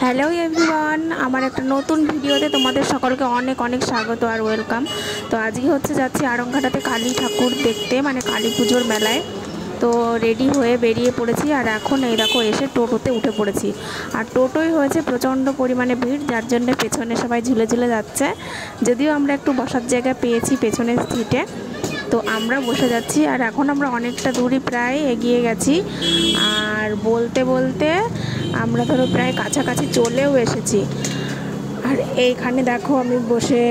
Hello everyone, আমার একটা নতুন ভিডিওতে তোমাদের সকলকে অনেক অনেক স্বাগত আর ওয়েলকাম। তো আজকে যাচ্ছি আড়ংঘাটাতে কালী ঠাকুর দেখতে, মানে কালী পুজোর মেলায়। তো রেডি হয়ে বেরিয়ে পড়েছি, আর এখন এই দেখো এসে টোটোতে উঠে পড়েছি। আর টোটোই হয়েছে প্রচণ্ড পরিমাণে ভিড়, যার জন্য পেছনে সবাই ঝুলে ঝুলে যাচ্ছে। যদিও আমরা একটু বসার জায়গা পেয়েছি পেছনের সিটে, তো আমরা বসে যাচ্ছি। আর এখন আমরা অনেকটা দূরই প্রায় এগিয়ে গেছি, আর বলতে বলতে আমরা ধরো প্রায় কাছাকাছি চলেও এসেছি। আর এইখানে দেখো আমি বসে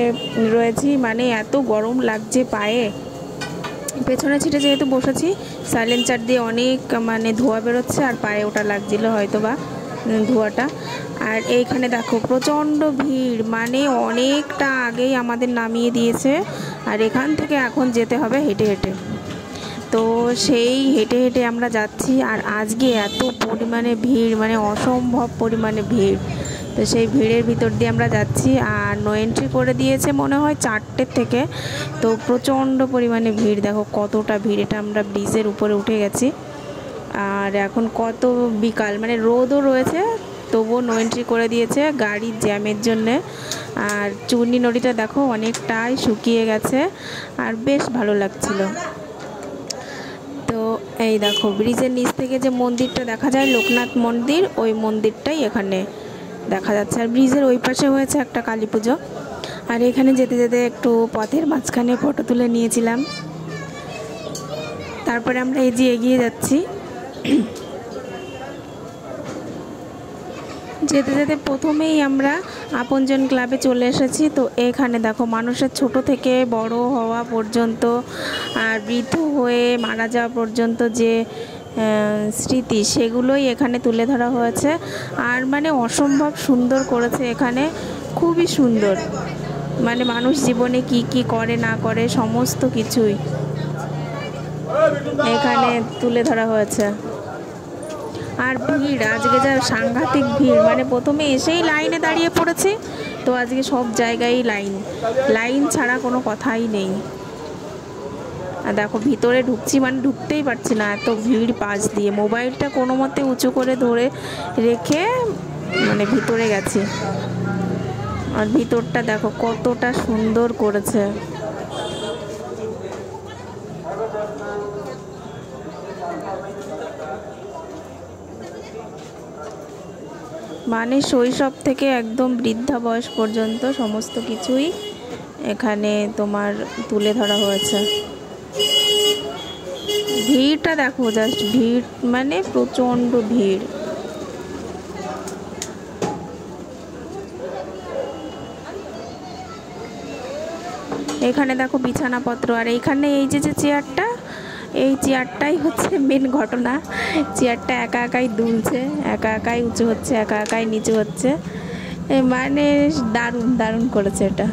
রয়েছি, মানে এত গরম লাগছে পায়ে। পেছনে ছিটে যেহেতু বসেছি, সাইলেন্সার দিয়ে অনেক মানে ধোঁয়া বেরোচ্ছে, আর পায়ে ওটা লাগছিল হয়তো বা ধোঁয়াটা। আর এইখানে দেখো প্রচণ্ড ভিড়, মানে অনেকটা আগেই আমাদের নামিয়ে দিয়েছে, আর এখান থেকে এখন যেতে হবে হেঁটে হেঁটে। তো সেই হেঁটে হেঁটে আমরা যাচ্ছি, আর আজকে এত পরিমাণে ভিড়, মানে অসম্ভব পরিমাণে ভিড়। তো সেই ভিড়ের ভিতর দিয়ে আমরা যাচ্ছি, আর নো এন্ট্রি করে দিয়েছে মনে হয় 4টের থেকে। তো প্রচণ্ড পরিমাণে ভিড়, দেখো কতটা ভিড়। এটা আমরা ব্রিজের উপরে উঠে গেছি, আর এখন কত বিকাল, মানে রোদও রয়েছে, তবুও নো এন্ট্রি করে দিয়েছে গাড়ির জ্যামের জন্যে। আর চূর্ণী নদীটা দেখো অনেকটাই শুকিয়ে গেছে, আর বেশ ভালো লাগছিল। তো এই দেখো ব্রিজের নিচ থেকে যে মন্দিরটা দেখা যায়, লোকনাথ মন্দির, ওই মন্দিরটাই এখানে দেখা যাচ্ছে। আর ব্রিজের ওই পাশে হয়েছে একটা কালী পুজো। আর এখানে যেতে যেতে একটু পথের মাঝখানে ফটো তুলে নিয়েছিলাম। তারপরে আমরা এই যে এগিয়ে যাচ্ছি। যেতে যেতে প্রথমেই আমরা আপনজন ক্লাবে চলে এসেছি। তো এখানে দেখো মানুষের ছোট থেকে বড় হওয়া পর্যন্ত, আর বৃদ্ধ হয়ে মারা যাওয়া পর্যন্ত যে স্মৃতি, সেগুলোই এখানে তুলে ধরা হয়েছে। আর মানে অসম্ভব সুন্দর করেছে এখানে, খুবই সুন্দর। মানে মানুষ জীবনে কি কি করে না করে সমস্ত কিছুই এখানে তুলে ধরা হয়েছে। আর ভিড় আজকে যা সাংঘাতিক ভিড়, মানে প্রথমে এসেই লাইনে দাঁড়িয়ে পড়েছি। তো আজকে সব জায়গায় লাইন ছাড়া কোনো কথাই নেই। আর দেখো ভিতরে ঢুকছি, মানে ঢুকতেই পারছি না, এত ভিড় পাশ দিয়ে। মোবাইলটা কোনো মতে উঁচু করে ধরে রেখে মানে ভিতরে গেছি। আর ভিতরটা দেখো কতটা সুন্দর করেছে। মানে শৈশব থেকে একদম বৃদ্ধা বয়স পর্যন্ত সমস্ত কিছুই এখানে তোমার তুলে ধরা হয়েছে। ভিড়টা দেখো, জাস্ট ভিড়, মানে প্রচণ্ড ভিড়। এখানে দেখো বিছানাপত্র, আর এইখানে এই যে চেয়ারটা, এই চেয়ারটাই হচ্ছে মেন ঘটনা। চেয়ারটা একা একাই দুলছে, একা একাই উঁচু হচ্ছে, একা একাই নিচু হচ্ছে, মানে দারুণ দারুণ করেছে এটা।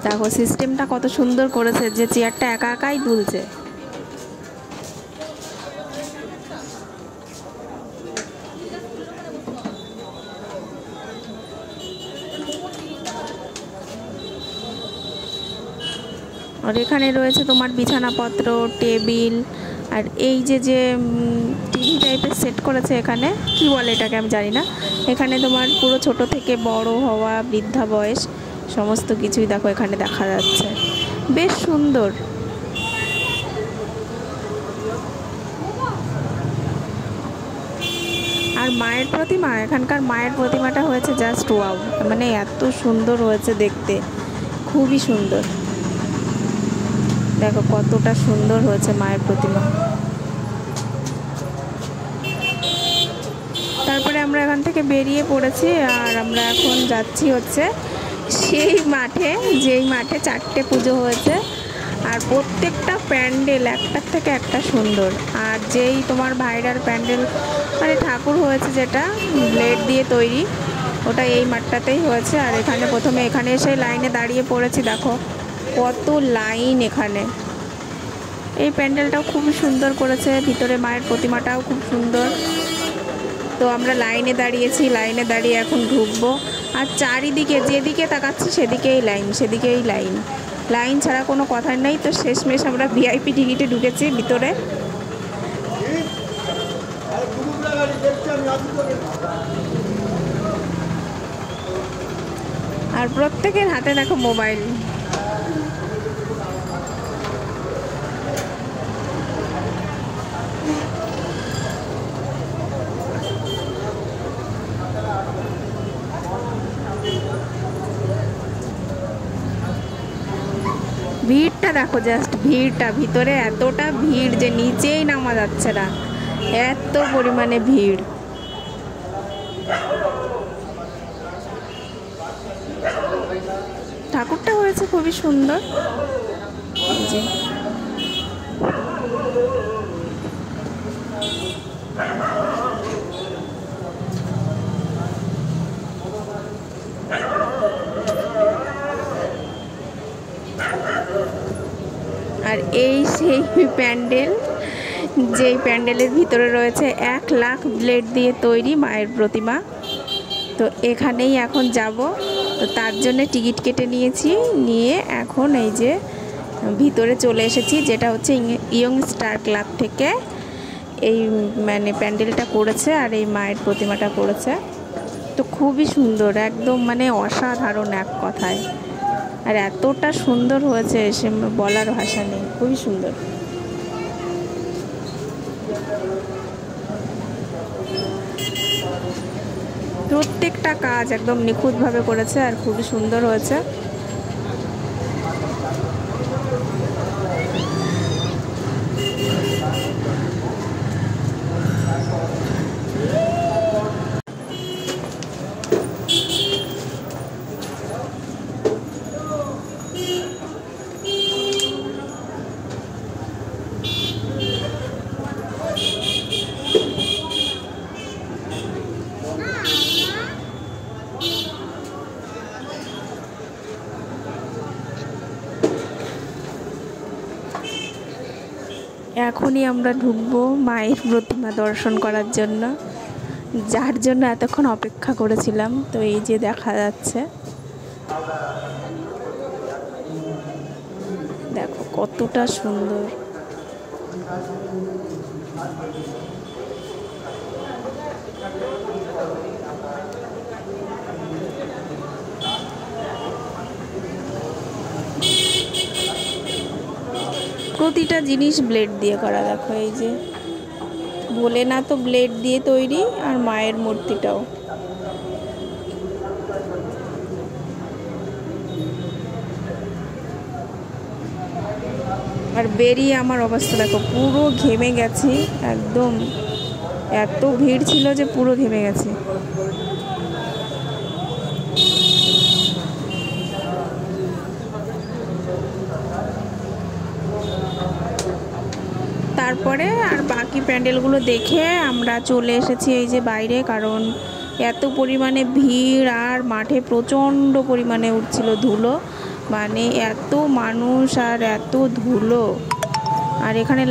দেখো সিস্টেমটা কত সুন্দর করেছে, যে চেয়ারটা একা একাই দুলছে। আর এখানে রয়েছে তোমার বিছানাপত্র, টেবিল, আর এই যে টিভি টাইপের সেট করেছে এখানে, কি বলে এটাকে আমি জানি না। এখানে তোমার পুরো ছোট থেকে বড় হওয়া, বৃদ্ধা বয়স, সমস্ত কিছুই দেখো এখানে দেখা যাচ্ছে, বেশ সুন্দর। আর মায়ের প্রতিমা, এখানকার মায়ের প্রতিমাটা হয়েছে জাস্ট ওয়াও, মানে এত সুন্দর হয়েছে দেখতে, খুবই সুন্দর। দেখো কতটা সুন্দর হয়েছে মায়ের প্রতিমা। তারপরে আমরা এখান থেকে বেরিয়ে পড়েছি, আর আমরা এখন যাচ্ছি হচ্ছে সেই মাঠে, যেই মাঠে 4টে পুজো হয়েছে। আর প্রত্যেকটা প্যান্ডেল একটার থেকে একটা সুন্দর। আর যেই তোমার ভাইরাল প্যান্ডেল, মানে ঠাকুর হয়েছে যেটা ব্লেড দিয়ে তৈরি, ওটা এই মাঠটাতেই হয়েছে। আর এখানে প্রথমে এখানে এসে লাইনে দাঁড়িয়ে পড়েছি, দেখো কত লাইন এখানে। এই প্যান্ডেলটাও খুব সুন্দর করেছে, ভিতরে মায়ের প্রতিমাটাও খুব সুন্দর। তো আমরা লাইনে দাঁড়িয়েছি, লাইনে দাঁড়িয়ে এখন ঢুকবো। আর চারিদিকে যেদিকে তাকাচ্ছি সেদিকেই লাইন, সেদিকেই লাইন, লাইন ছাড়া কোনো কথা নেই। তো শেষমেশ আমরা ভিআইপি টিকিটে ঢুকেছি ভিতরে। আর প্রত্যেকের হাতে দেখো মোবাইল। ভিড়টা দেখো, জাস্ট ভিড়টা, ভিতরে এতটা ভিড় যে নিচেই নামা যাচ্ছে না, এত পরিমাণে ভিড়। ঠাকুরটা হয়েছে খুবই সুন্দর। যে আর এই সেই প্যান্ডেল, যেই প্যান্ডেলের ভিতরে রয়েছে 1 লাখ ব্লেড দিয়ে তৈরি মায়ের প্রতিমা। তো এখানেই এখন যাব, তো তার জন্য টিকিট কেটে নিয়েছি, নিয়ে এখন এই যে ভিতরে চলে এসেছি, যেটা হচ্ছে ইয়ং স্টার ক্লাব থেকে এই মানে প্যান্ডেলটা করেছে আর এই মায়ের প্রতিমাটা করেছে। তো খুবই সুন্দর, একদম মানে অসাধারণ এক কথায়। আর এতটা সুন্দর হয়েছে সে বলার ভাষা নেই, খুবই সুন্দর। প্রত্যেকটা কাজ একদম নিখুঁতভাবে করেছে আর খুবই সুন্দর হয়েছে। এখনই আমরা ঢুকবো মায়ের প্রতিমা দর্শন করার জন্য, যার জন্য এতক্ষণ অপেক্ষা করেছিলাম। তো এই যে দেখা যাচ্ছে, দেখো কতটা সুন্দর। প্রতিটা জিনিস ব্লেড দিয়ে করা, দেখো এই যে ভোলেনাথও ব্লেড দিয়ে তৈরি আর মায়ের মূর্তিটাও। আর বেরিয়ে আমার অবস্থা দেখো, পুরো ঘেমে গেছি একদম, এত ভিড় ছিল যে পুরো ঘেমে গেছি। তারপরে আর বাকি প্যান্ডেলগুলো দেখে আমরা চলে এসেছি এই যে বাইরে, কারণ এত পরিমাণে ভিড় আর মাঠে প্রচণ্ড পরিমাণে উঠছিল ধুলো, মানে এত মানুষ আর এত ধুলো। আর এখানে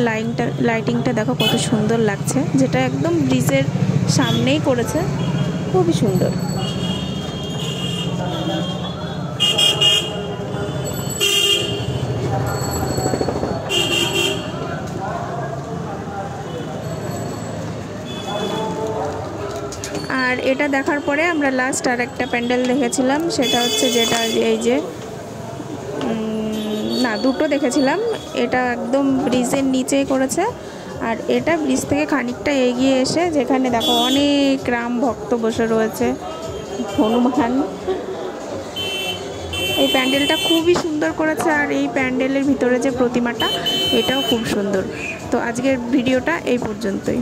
লাইটিংটা দেখো কত সুন্দর লাগছে, যেটা একদম ব্রিজের সামনেই করেছে, খুবই সুন্দর। আর এটা দেখার পরে আমরা লাস্ট আর একটা প্যান্ডেল দেখেছিলাম, সেটা হচ্ছে যেটা এই যে না, দুটো দেখেছিলাম। এটা একদম ব্রিজের নিচেই করেছে, আর এটা ব্রিজ থেকে খানিকটা এগিয়ে এসে যেখানে দেখো অনেক রাম ভক্ত বসে রয়েছে, হনুমান। এই প্যান্ডেলটা খুবই সুন্দর করেছে, আর এই প্যান্ডেলের ভিতরে যে প্রতিমাটা, এটাও খুব সুন্দর। তো আজকের ভিডিওটা এই পর্যন্তই।